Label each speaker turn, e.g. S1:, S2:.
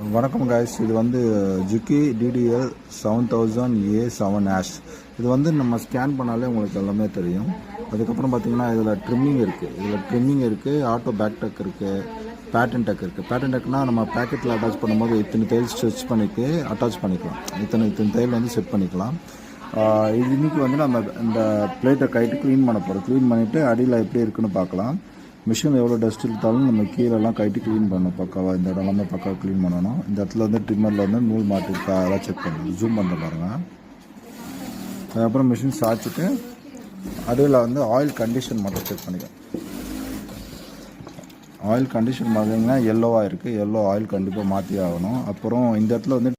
S1: வணக்கம் guys, இது வந்து ஜுக்கி DDL 7000A7 ஆஷ். இது வந்து நம்ம ஸ்கேன் பண்ணாலே உங்களுக்கு எல்லாமே தெரியும். அதுக்கப்புறம் பார்த்தீங்கன்னா இதில் ட்ரிம்மிங் இருக்குது, ஆட்டோ பேக் டக் இருக்குது, பேட்டன் டக் இருக்குது. பேட்டன் டக்னா நம்ம பேக்கெட்டில் அட்டாச் பண்ணும்போது இத்தனை தையல் ஸ்ட்ரெச் பண்ணிட்டு அட்டாச் பண்ணிக்கலாம். இத்தனை தையல் வந்து செட் பண்ணிக்கலாம். இது இன்றைக்கி வந்து நம்ம இந்த பிளேட்டை கைட்டு க்ளீன் பண்ண போகிறோம். க்ளீன் பண்ணிவிட்டு அடியில் எப்படி இருக்குன்னு பார்க்கலாம். மிஷினில் எவ்வளோ டஸ்ட் இருந்தாலும் நம்ம கீழெல்லாம் கைட்டு க்ளீன் பண்ணணும். பக்காவாக இந்த இடம் எல்லாமே பக்காவாக க்ளீன் பண்ணணும். இந்த இடத்துல வந்து ட்ரிம்மரில் வந்து நூல் மாட்டிருக்கா அதெல்லாம் செக் பண்ணணும். ஜூம் பண்ண பாருங்கள். அதுக்கப்புறம் மிஷின் சாய்ச்சிட்டு அடியில் வந்து ஆயில் கண்டிஷன் மட்டும் செக் பண்ணிக்கலாம். ஆயில் கண்டிஷன் பார்த்தீங்கன்னா எல்லோவாக இருக்குது. எல்லோ ஆயில் கண்டிப்பாக மாற்றி ஆகணும். அப்புறம் இந்த இடத்துல வந்து